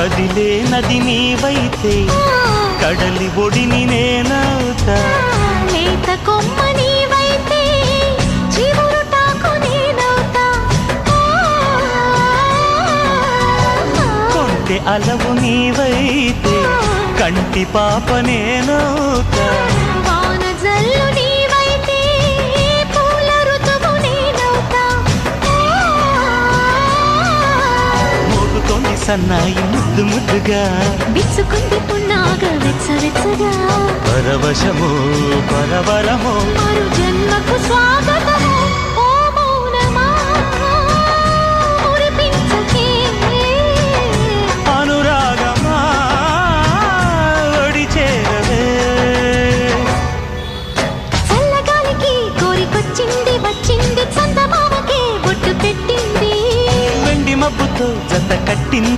కదిలే నది నీవైతే కడలి ఒడిని నేనవుతా. లేత కొమ్మ నీవైతే చివురుటాకు నేనవుతా. కొంటె అలవు నీవైతే కంటి పాప నేనవుతా. వాన జల్లు నీవైతే పూల ఋతువు నేనవుతా. మోగుతోంది సన్నాయి ముద్దు ముద్దుగా, విచ్చుకుంది పున్నాగ వెచ్చవెచ్చగా. పరవశము పరవరము మరు జన్మకు స్వాగతము. ఓ మౌనమా మురిపించకే. అనురాగమా ఒడి చేరవే. చల్లగాలికి కోరికొచ్చింది వచ్చింది చందమామకే బొట్టు పెట్టింది. వెండి మబ్బుతో జత కట్టింది